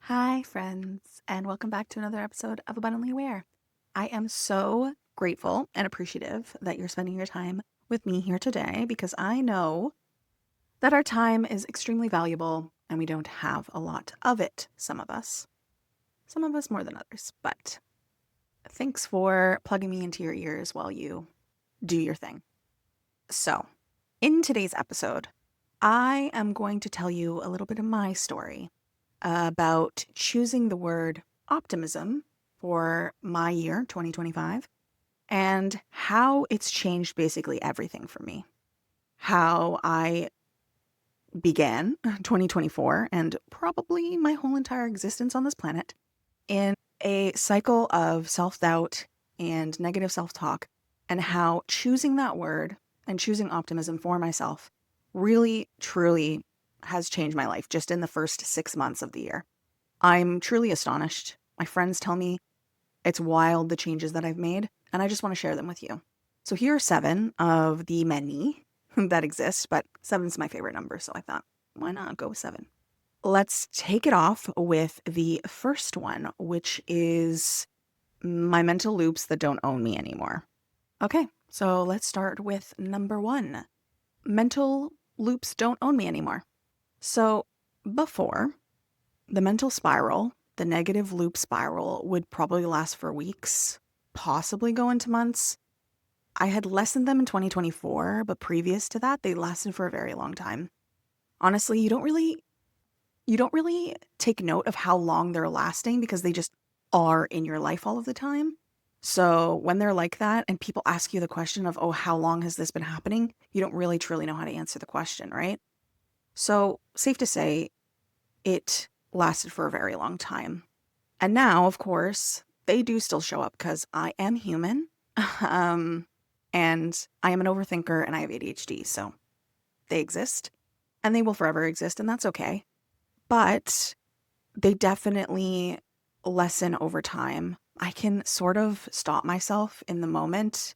Hi, friends, and welcome back to another episode of Abundantly Aware. I am so grateful and appreciative that you're spending your time with me here today because I know that our time is extremely valuable and we don't have a lot of it, some of us. Some of us more than others, but thanks for plugging me into your ears while you do your thing. So, in today's episode, I am going to tell you a little bit of my story about choosing the word optimism for my year, 2025, and how it's changed basically everything for me. How I began 2024 and probably my whole entire existence on this planet in a cycle of self doubt and negative self talk, and how choosing that word and choosing optimism for myself really, truly has changed my life just in the first 6 months of the year. I'm truly astonished. My friends tell me it's wild the changes that I've made, and I just want to share them with you. So here are 7 of the many that exist, but 7's my favorite number, so I thought, why not go with 7? Let's take it off with the first one, which is my mental loops that don't own me anymore. Okay, so let's start with number 1. Mental loops don't own me anymore. So before, the mental spiral, the negative loop spiral, would probably last for weeks, possibly go into months. I had lessened them in 2024, but previous to that, they lasted for a very long time. Honestly, you don't really take note of how long they're lasting because they just are in your life all of the time. So when they're like that and people ask you the question of, oh, how long has this been happening? You don't really truly know how to answer the question, right? So safe to say, it lasted for a very long time. And now, of course, they do still show up because I am human. um, and I am an overthinker and I have ADHD. So they exist and they will forever exist, and that's okay. But they definitely lessen over time. I can sort of stop myself in the moment.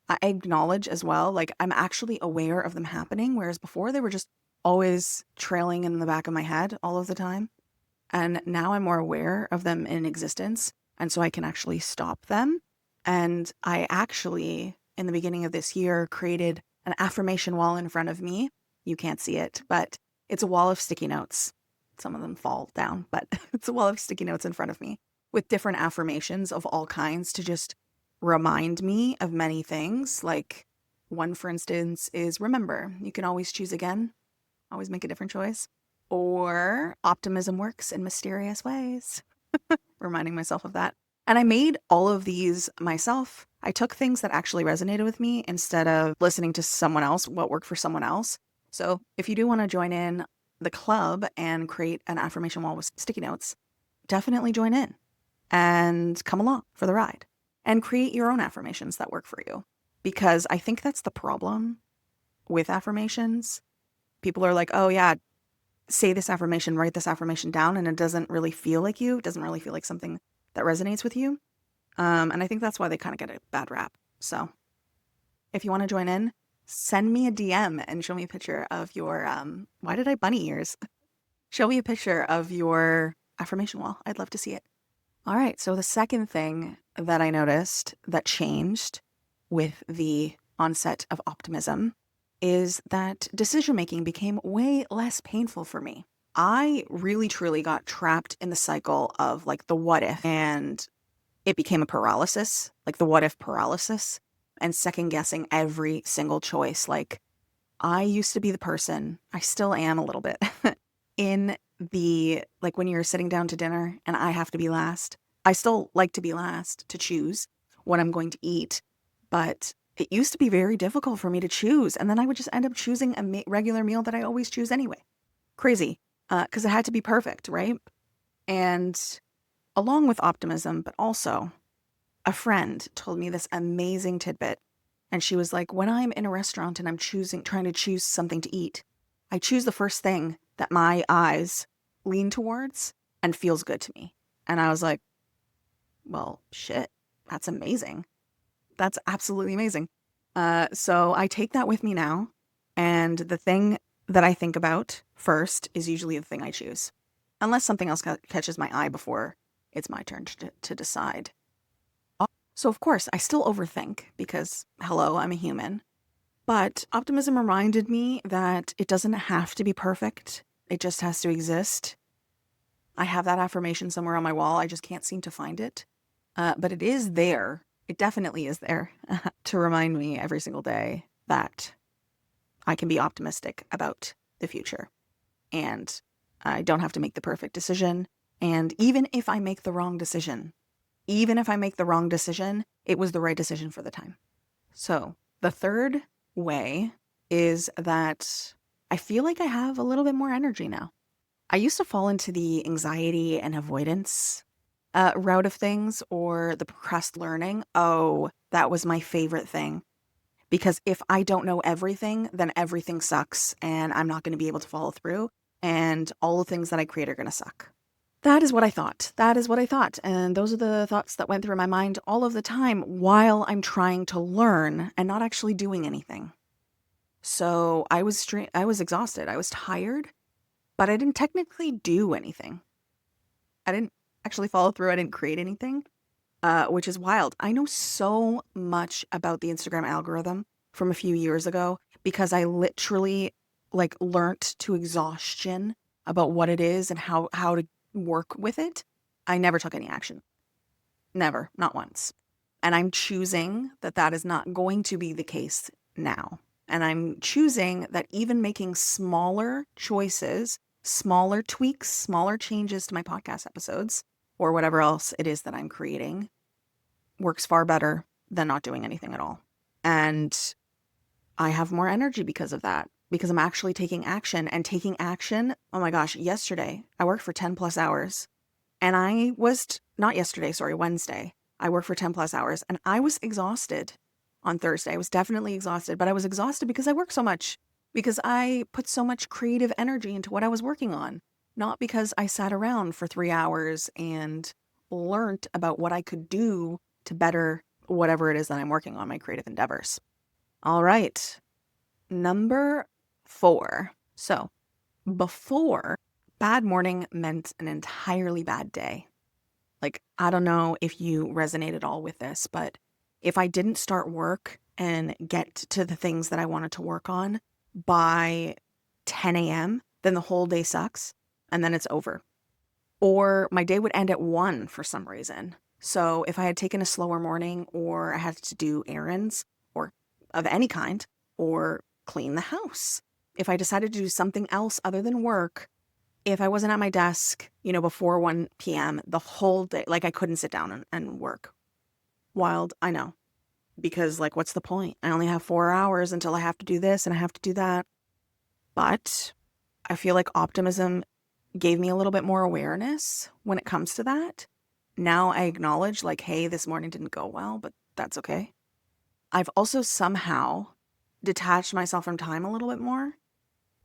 I acknowledge as well, like I'm actually aware of them happening, whereas before they were just always trailing in the back of my head all of the time. And now I'm more aware of them in existence. And so I can actually stop them. And I actually, in the beginning of this year, created an affirmation wall in front of me. You can't see it, but it's a wall of sticky notes. Some of them fall down, but it's a wall of sticky notes in front of me with different affirmations of all kinds to just remind me of many things. Like one, for instance, is remember, you can always choose again, always make a different choice. Or optimism works in mysterious ways, reminding myself of that. And I made all of these myself. I took things that actually resonated with me instead of listening to someone else, what worked for someone else. So if you do want to join in the club and create an affirmation wall with sticky notes, definitely join in and come along for the ride and create your own affirmations that work for you. Because I think that's the problem with affirmations. People are like, oh, yeah, say this affirmation, write this affirmation down, and it doesn't really feel like you. It doesn't really feel like something that resonates with you. And I think that's why they kind of get a bad rap. So if you want to join in, send me a DM and show me a picture of your, why did I bunny ears? Show me a picture of your affirmation wall. I'd love to see it. All right. So the second thing that I noticed that changed with the onset of optimism is that decision making became way less painful for me. I really truly got trapped in the cycle of like the what if, and it became a paralysis, like the what if paralysis, and second guessing every single choice. Like I used to be the person, I still am a little bit, in the like when you're sitting down to dinner and I have to be last. I still like to be last to choose what I'm going to eat, but it used to be very difficult for me to choose. And then I would just end up choosing a regular meal that I always choose anyway. Crazy. Because it had to be perfect, right? And along with optimism, but also a friend told me this amazing tidbit. And she was like, when I'm in a restaurant and I'm trying to choose something to eat, I choose the first thing that my eyes lean towards and feels good to me. And I was like, well, shit, that's amazing. That's absolutely amazing. So I take that with me now. And the thing that I think about first is usually the thing I choose. unless something else catches my eye before it's my turn to decide. So of course, I still overthink because, hello, I'm a human. But optimism reminded me that it doesn't have to be perfect. It just has to exist. I have that affirmation somewhere on my wall. I just can't seem to find it. But it is there. It definitely is there to remind me every single day that I can be optimistic about the future. And I don't have to make the perfect decision. And even if I make the wrong decision, it was the right decision for the time. So the third way is that I feel like I have a little bit more energy now. I used to fall into the anxiety and avoidance route of things, or the procrastination learning. Oh, that was my favorite thing. Because if I don't know everything, then everything sucks and I'm not going to be able to follow through. And all the things that I create are going to suck. That is what I thought. And those are the thoughts that went through my mind all of the time while I'm trying to learn and not actually doing anything. So I was exhausted. I was tired, but I didn't technically do anything. I didn't actually follow through. I didn't create anything, which is wild. I know so much about the Instagram algorithm from a few years ago because I literally learnt to exhaustion about what it is and how to work with it. I never took any action. Never, not once. And I'm choosing that is not going to be the case now. And I'm choosing that even making smaller choices, smaller tweaks, smaller changes to my podcast episodes or whatever else it is that I'm creating works far better than not doing anything at all. And I have more energy because of that, because I'm actually taking action and taking action. Oh my gosh, yesterday I worked for 10 plus hours and Wednesday. I worked for 10 plus hours and I was exhausted on Thursday. I was definitely exhausted, but I was exhausted because I worked so much, because I put so much creative energy into what I was working on, not because I sat around for 3 hours and learned about what I could do to better whatever it is that I'm working on, my creative endeavors. All right. Number 4. So before, bad morning meant an entirely bad day. I don't know if you resonate at all with this, but if I didn't start work and get to the things that I wanted to work on by 10 a.m., then the whole day sucks and then it's over. Or my day would end at 1 for some reason. So if I had taken a slower morning, or I had to do errands or of any kind, or clean the house, if I decided to do something else other than work, if I wasn't at my desk, before 1 p.m., the whole day, I couldn't sit down and work. Wild, I know. Because what's the point? I only have 4 hours until I have to do this and I have to do that. But I feel like optimism gave me a little bit more awareness when it comes to that. Now I acknowledge hey, this morning didn't go well, but that's okay. I've also somehow detached myself from time a little bit more,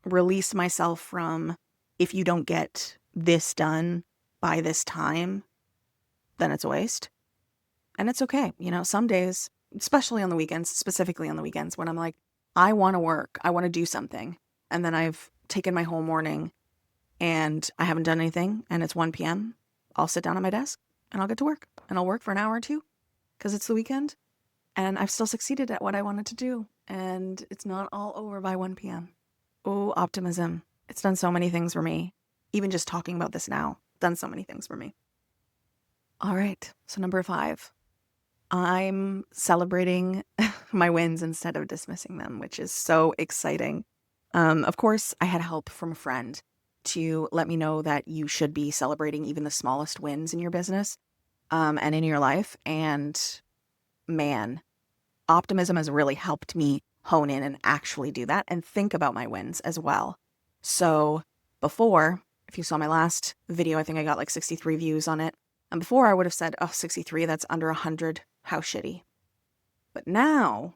released myself from, if you don't get this done by this time, then it's a waste. And it's okay. Some days, especially on the weekends, specifically on the weekends, when I'm I want to work, I want to do something. And then I've taken my whole morning and I haven't done anything and it's 1 p.m. I'll sit down at my desk and I'll get to work and I'll work for an hour or two because it's the weekend and I've still succeeded at what I wanted to do. And it's not all over by 1 p.m. Oh, optimism. It's done so many things for me. Even just talking about this now, done so many things for me. All right. So number 5, I'm celebrating my wins instead of dismissing them, which is so exciting. Of course, I had help from a friend to let me know that you should be celebrating even the smallest wins in your business and in your life. And man, optimism has really helped me hone in and actually do that and think about my wins as well. So before, if you saw my last video, I think I got 63 views on it. And before I would have said, 63, that's under 100. How shitty. But now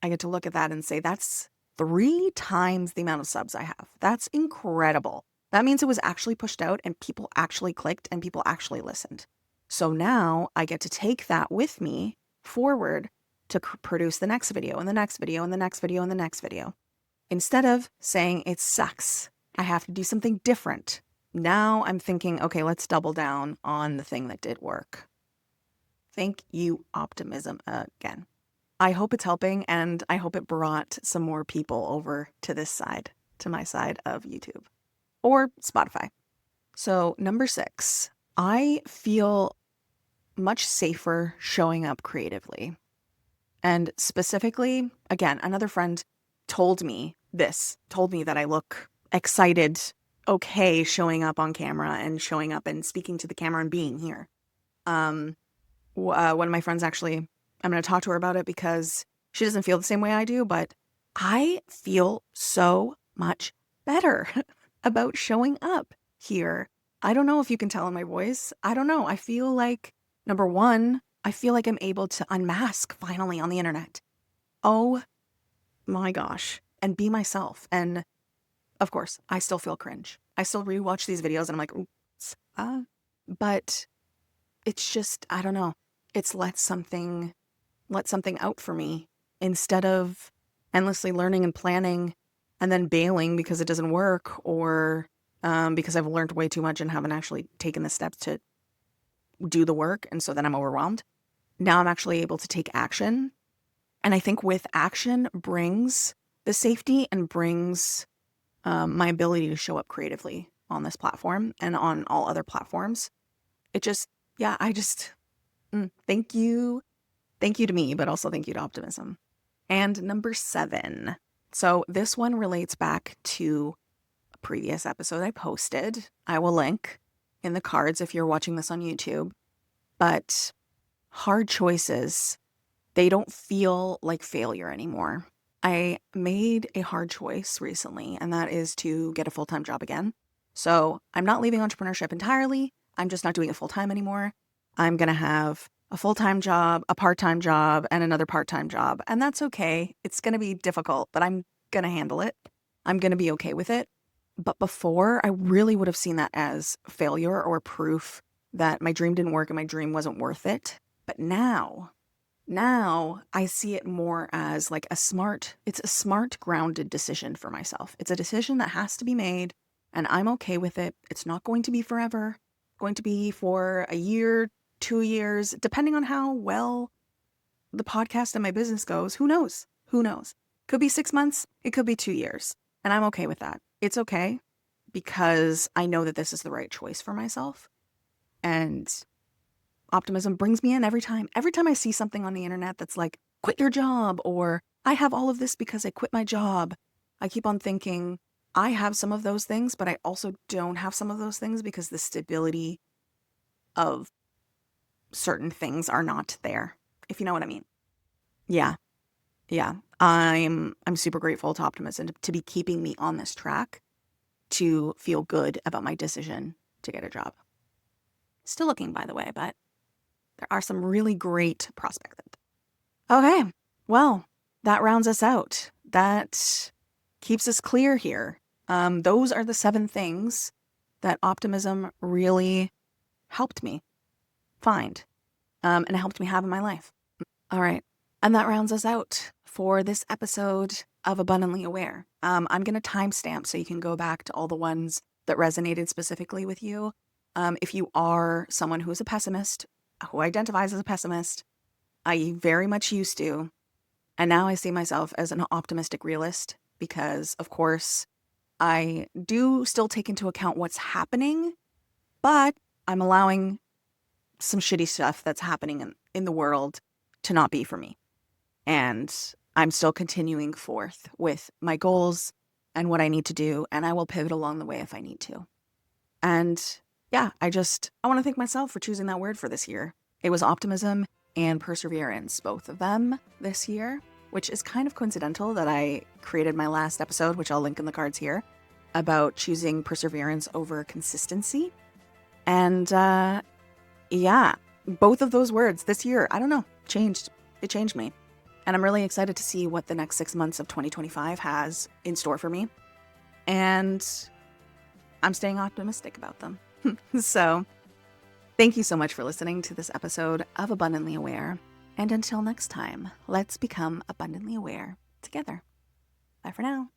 I get to look at that and say, that's 3 times the amount of subs I have. That's incredible. That means it was actually pushed out and people actually clicked and people actually listened. So now I get to take that with me forward to produce the next video and the next video and the next video and the next video. Instead of saying it sucks, I have to do something different now I'm thinking, okay, let's double down on the thing that did work. Thank you, Optimism, again. I hope it's helping, and I hope it brought some more people over to this side, to my side of YouTube or Spotify. So, number 6, I feel much safer showing up creatively. And specifically, again, another friend told me that I look excited, okay, showing up on camera and showing up and speaking to the camera and being here. One of my friends actually, I'm going to talk to her about it because she doesn't feel the same way I do, but I feel so much better about showing up here. I don't know if you can tell in my voice. I don't know. I feel like, number one, I feel like I'm able to unmask finally on the internet. Oh my gosh. And be myself. And of course, I still feel cringe. I still rewatch these videos and I'm like, oops. But it's just, I don't know. It's let something out for me instead of endlessly learning and planning and then bailing because it doesn't work or because I've learned way too much and haven't actually taken the steps to do the work. And so then I'm overwhelmed. Now I'm actually able to take action. And I think with action brings the safety and brings my ability to show up creatively on this platform and on all other platforms. It just, yeah, thank you. Thank you to me, but also thank you to Optimism. And number 7. So this one relates back to a previous episode I posted. I will link in the cards if you're watching this on YouTube. But hard choices, they don't feel like failure anymore. I made a hard choice recently, and that is to get a full-time job again. So I'm not leaving entrepreneurship entirely. I'm just not doing it full-time anymore. I'm going to have a full-time job, a part-time job, and another part-time job. And that's okay. It's going to be difficult, but I'm going to handle it. I'm going to be okay with it. But before, I really would have seen that as failure or proof that my dream didn't work and my dream wasn't worth it. But now I see it more as like it's a smart, grounded decision for myself. It's a decision that has to be made, and I'm okay with it. It's not going to be forever. It's going to be for a year, 2 years, depending on how well the podcast and my business goes. Who knows? Could be 6 months. It could be 2 years. And I'm okay with that. It's okay because I know that this is the right choice for myself. And Optimism brings me in every time. Every time I see something on the internet that's like, quit your job, or I have all of this because I quit my job, I keep on thinking, I have some of those things, but I also don't have some of those things because the stability of certain things are not there, if you know what I mean. Yeah. I'm super grateful to Optimism to be keeping me on this track to feel good about my decision to get a job. Still looking, by the way, but there are some really great prospects. Okay, well, that rounds us out. That keeps us clear here. Those are the 7 things that Optimism really helped me find and helped me have in my life. All right, and that rounds us out for this episode of Abundantly Aware. I'm going to timestamp so you can go back to all the ones that resonated specifically with you. If you are someone who is a pessimist, who identifies as a pessimist, I very much used to, and now I see myself as an optimistic realist because, of course, I do still take into account what's happening, but I'm allowing some shitty stuff that's happening in the world to not be for me. And I'm still continuing forth with my goals and what I need to do, and I will pivot along the way if I need to. And yeah, I want to thank myself for choosing that word for this year. It was optimism and perseverance, both of them this year, which is kind of coincidental that I created my last episode, which I'll link in the cards here, about choosing perseverance over consistency. And yeah, both of those words this year, I don't know, it changed me. And I'm really excited to see what the next 6 months of 2025 has in store for me. And I'm staying optimistic about them. So thank you so much for listening to this episode of Abundantly Aware. And until next time, let's become abundantly aware together. Bye for now.